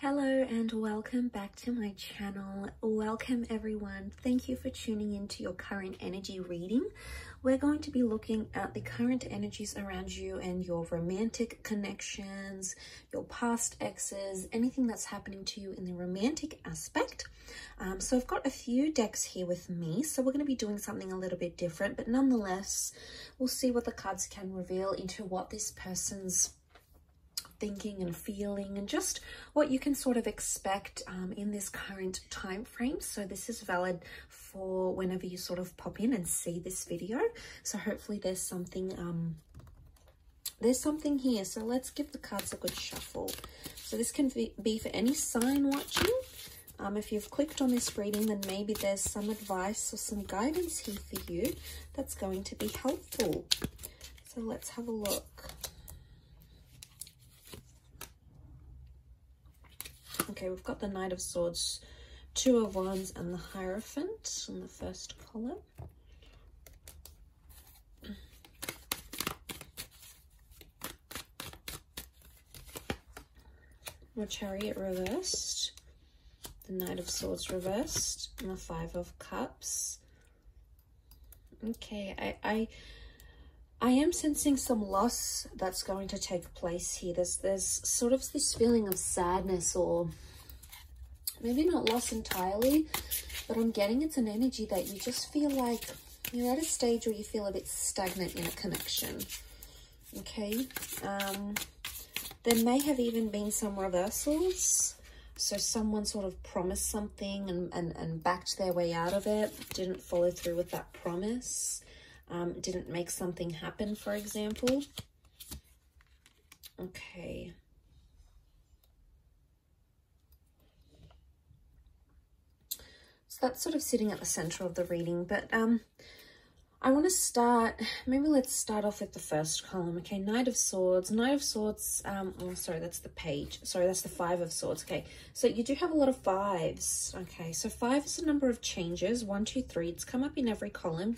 Hello and welcome back to my channel. Welcome everyone. Thank you for tuning into your current energy reading. We're going to be looking at the current energies around you and your romantic connections, your past exes, anything that's happening to you in the romantic aspect. So I've got a few decks here with me, so we're going to be doing something a little bit different, but nonetheless, we'll see what the cards can reveal into what this person's thinking and feeling and just what you can sort of expect in this current time frame. So this is valid for whenever you sort of pop in and see this video. So hopefully there's something here. So let's give the cards a good shuffle. So this can be for any sign watching. If you've clicked on this reading, then maybe there's some advice or some guidance here for you that's going to be helpful. So let's have a look. Okay, we've got the Knight of Swords, Two of Wands, and the Hierophant in the first column. The Chariot reversed, the Knight of Swords reversed, and the Five of Cups. Okay, I am sensing some loss that's going to take place here. There's sort of this feeling of sadness, or maybe not loss entirely, but I'm getting it's an energy that you just feel like you're at a stage where you feel a bit stagnant in a connection. Okay, there may have even been some reversals. So someone sort of promised something and backed their way out of it, didn't follow through with that promise. Didn't make something happen, for example. Okay. So that's sort of sitting at the center of the reading, but I want to start, maybe let's start off with the first column. Okay, Knight of Swords. Knight of Swords, oh, sorry, that's the page. Sorry, that's the Five of Swords. Okay, so you do have a lot of fives. Okay, so five is a number of changes. 1, 2, 3. It's come up in every column.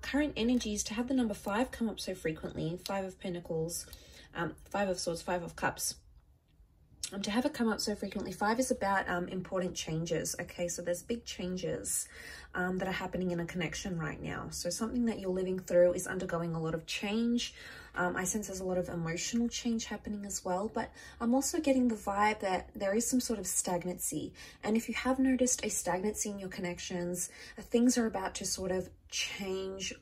Current energies, to have the number 5 come up so frequently, Five of Pentacles, Five of Swords, Five of Cups. To have it come up so frequently, 5 is about important changes. Okay, so there's big changes that are happening in a connection right now. So something that you're living through is undergoing a lot of change. I sense there's a lot of emotional change happening as well, but I'm also getting the vibe that there is some sort of stagnancy. And if you have noticed a stagnancy in your connections, things are about to sort of change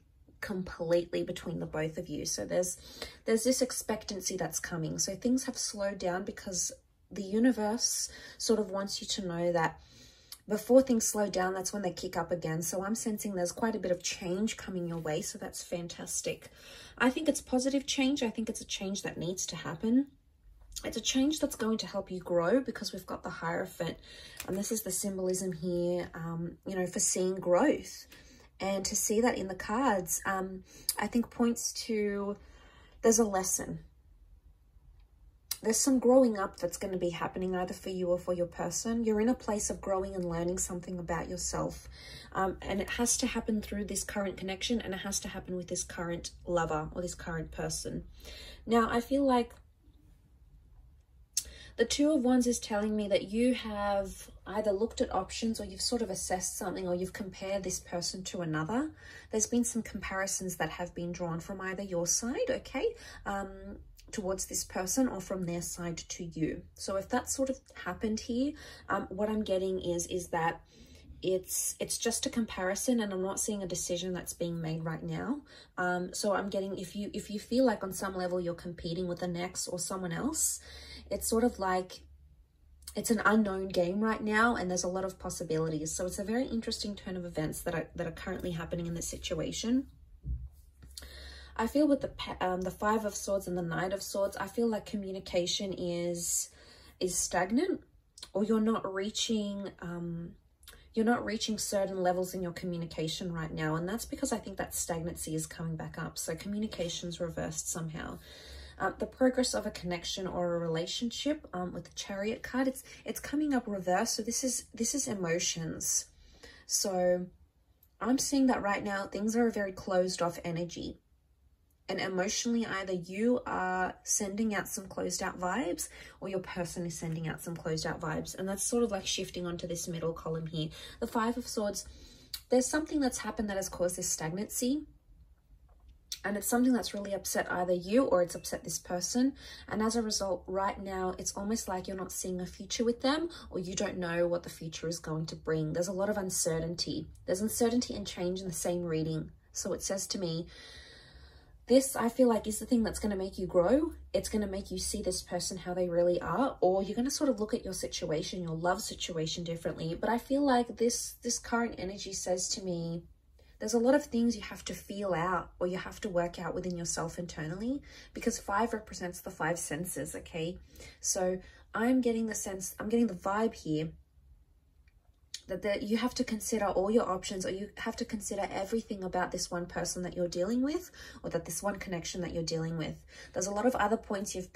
completely between the both of you. So there's this expectancy that's coming. So things have slowed down because the universe sort of wants you to know that before things slow down, that's when they kick up again. So I'm sensing there's quite a bit of change coming your way. So that's fantastic. I think it's positive change. I think it's a change that needs to happen. It's a change that's going to help you grow, because we've got the Hierophant. And this is the symbolism here, you know, for seeing growth. And to see that in the cards, I think points to there's a lesson. There's some growing up that's going to be happening either for you or for your person. You're in a place of growing and learning something about yourself. And it has to happen through this current connection, and it has to happen with this current lover or this current person. Now, I feel like the Two of Wands is telling me that you have either looked at options, or you've sort of assessed something, or you've compared this person to another. There's been some comparisons that have been drawn from either your side, okay, towards this person, or from their side to you. So if that sort of happened here, what I'm getting is that it's just a comparison, and I'm not seeing a decision that's being made right now. So I'm getting, if you feel like on some level you're competing with the next or someone else, it's sort of like it's an unknown game right now, and there's a lot of possibilities. So it's a very interesting turn of events that are currently happening in this situation. I feel with the Five of Swords and the Knight of Swords, I feel like communication is stagnant, or you're not reaching certain levels in your communication right now. And that's because I think that stagnancy is coming back up. So communication's reversed somehow. The progress of a connection or a relationship, with the Chariot card, it's coming up reverse. So this is emotions. So I'm seeing that right now things are a very closed off energy. And emotionally, either you are sending out some closed out vibes or your person is sending out some closed out vibes. And that's sort of like shifting onto this middle column here. The Five of Swords, there's something that's happened that has caused this stagnancy. And it's something that's really upset either you or it's upset this person. And as a result, right now, it's almost like you're not seeing a future with them, or you don't know what the future is going to bring. There's a lot of uncertainty. There's uncertainty and change in the same reading. So it says to me, this, I feel like, is the thing that's going to make you grow. It's going to make you see this person how they really are, or you're going to sort of look at your situation, your love situation differently. But I feel like this current energy says to me, there's a lot of things you have to feel out or you have to work out within yourself internally, because 5 represents the 5 senses, okay? So I'm getting the sense, I'm getting the vibe here that you have to consider all your options, or you have to consider everything about this one person that you're dealing with, or that this one connection that you're dealing with. There's a lot of other points you've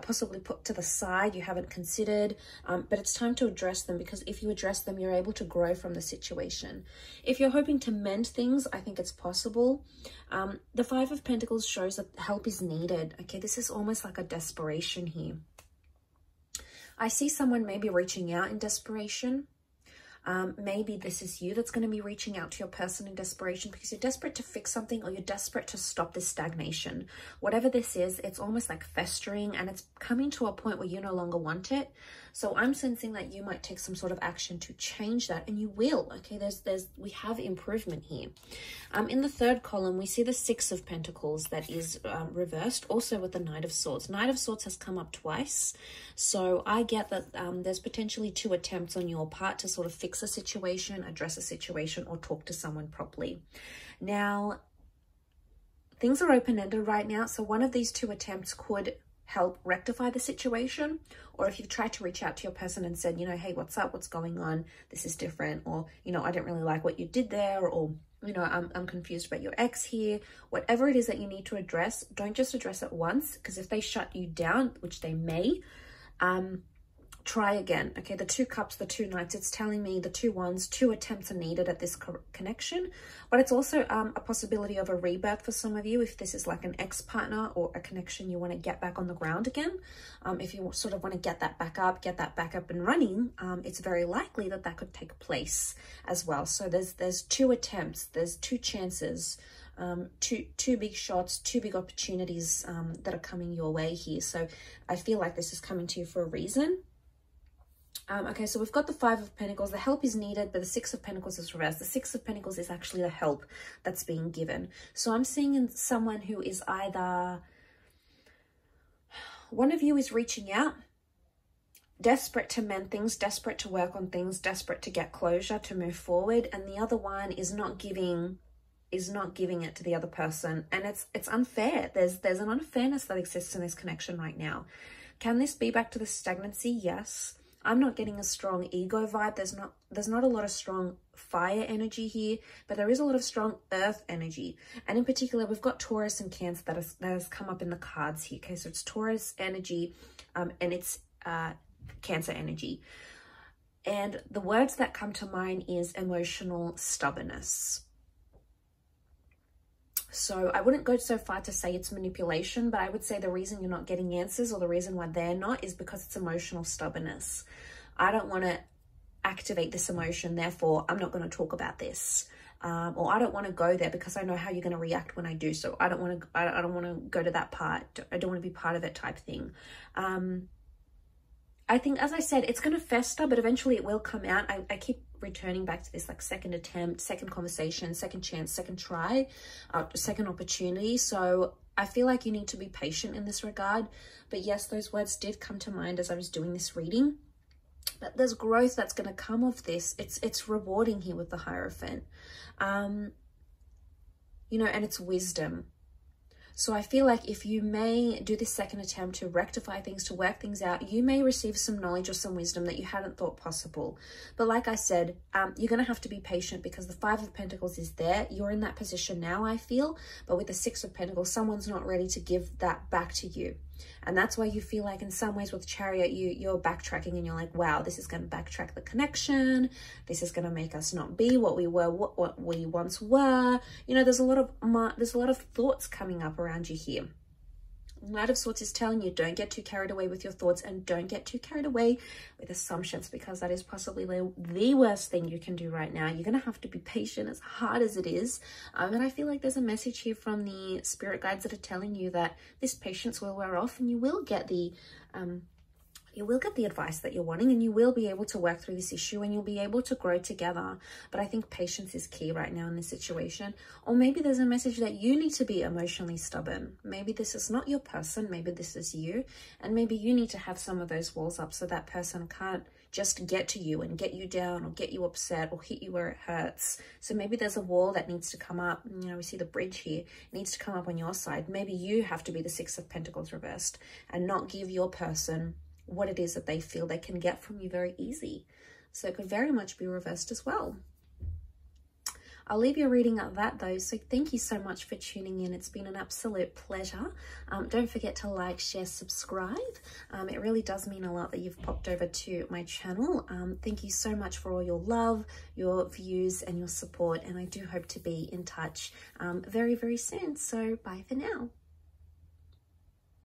possibly put to the side, you haven't considered, but it's time to address them, because if you address them, you're able to grow from the situation. If you're hoping to mend things, I think it's possible. The 5 of Pentacles shows that help is needed, okay? This is almost like a desperation here. I see someone maybe reaching out in desperation. Maybe this is you that's going to be reaching out to your person in desperation because you're desperate to fix something, or you're desperate to stop this stagnation. Whatever this is, it's almost like festering, and it's coming to a point where you no longer want it. So I'm sensing that you might take some sort of action to change that, and you will. Okay, we have improvement here. In the third column, we see the 6 of Pentacles that is reversed, also with the Knight of Swords. Knight of Swords has come up twice. So I get that there's potentially 2 attempts on your part to sort of fix a situation, address a situation, or talk to someone properly. Now, things are open-ended right now. So one of these 2 attempts could help rectify the situation, or if you've tried to reach out to your person and said, you know, hey, what's up, what's going on, this is different, or, you know, I don't really like what you did there, or, you know, I'm confused about your ex here. Whatever it is that you need to address, don't just address it once, because if they shut you down, which they may, try again. Okay, the 2 cups, the 2 knights, it's telling me the 2 wands, 2 attempts are needed at this connection, but it's also a possibility of a rebirth for some of you if this is like an ex-partner or a connection you want to get back on the ground again. If you sort of want to get that back up and running, it's very likely that that could take place as well. So there's 2 attempts, there's 2 chances, two big shots, 2 big opportunities that are coming your way here. So I feel like this is coming to you for a reason. Okay, so we've got the 5 of Pentacles. The help is needed, but the 6 of Pentacles is reversed. The 6 of Pentacles is actually the help that's being given. So I'm seeing in someone who is either, one of you is reaching out, desperate to mend things, desperate to work on things, desperate to get closure, to move forward, and the other one is not giving it to the other person, and it's unfair. There's an unfairness that exists in this connection right now. Can this be back to the stagnancy? Yes. I'm not getting a strong ego vibe. There's not a lot of strong fire energy here, but there is a lot of strong earth energy. And in particular, we've got Taurus and Cancer that has come up in the cards here. Okay, so it's Taurus energy and it's Cancer energy. And the words that come to mind is emotional stubbornness. So I wouldn't go so far to say it's manipulation, but I would say the reason you're not getting answers, or the reason why they're not, is because it's emotional stubbornness. I don't want to activate this emotion, therefore I'm not going to talk about this. Or I don't want to go there because I know how you're going to react when I do so. I don't want to go to that part. I don't want to be part of it type thing. I think, as I said, it's going to fester, but eventually it will come out. I keep returning back to this, like, second attempt, second conversation, second chance, second try, second opportunity. So I feel like you need to be patient in this regard. But yes, those words did come to mind as I was doing this reading. But there's growth that's going to come of this. It's rewarding here with the Hierophant. You know, and it's wisdom. So I feel like if you may do this second attempt to rectify things, to work things out, you may receive some knowledge or some wisdom that you hadn't thought possible. But like I said, you're going to have to be patient because the 5 of Pentacles is there. You're in that position now, I feel. But with the 6 of Pentacles, someone's not ready to give that back to you. And that's why you feel like in some ways with Chariot, you're backtracking and you're like, wow, this is going to backtrack the connection. This is going to make us not be what we were, what we once were. You know, there's a lot of thoughts coming up around you here. Knight of Swords is telling you, don't get too carried away with your thoughts and don't get too carried away with assumptions, because that is possibly the worst thing you can do right now. You're going to have to be patient, as hard as it is. And I feel like there's a message here from the spirit guides that are telling you that this patience will wear off and you will get the advice that you're wanting, and you will be able to work through this issue and you'll be able to grow together. But I think patience is key right now in this situation. Or maybe there's a message that you need to be emotionally stubborn. Maybe this is not your person, maybe this is you, and maybe you need to have some of those walls up so that person can't just get to you and get you down or get you upset or hit you where it hurts. So maybe there's a wall that needs to come up. You know, we see the bridge here. It needs to come up on your side. Maybe you have to be the Six of Pentacles reversed and not give your person what it is that they feel they can get from you very easy. So it could very much be reversed as well. I'll leave your reading at that though. So thank you so much for tuning in. It's been an absolute pleasure. Don't forget to like, share, subscribe. It really does mean a lot that you've popped over to my channel. Thank you so much for all your love, your views and your support. And I do hope to be in touch very, very soon. So bye for now.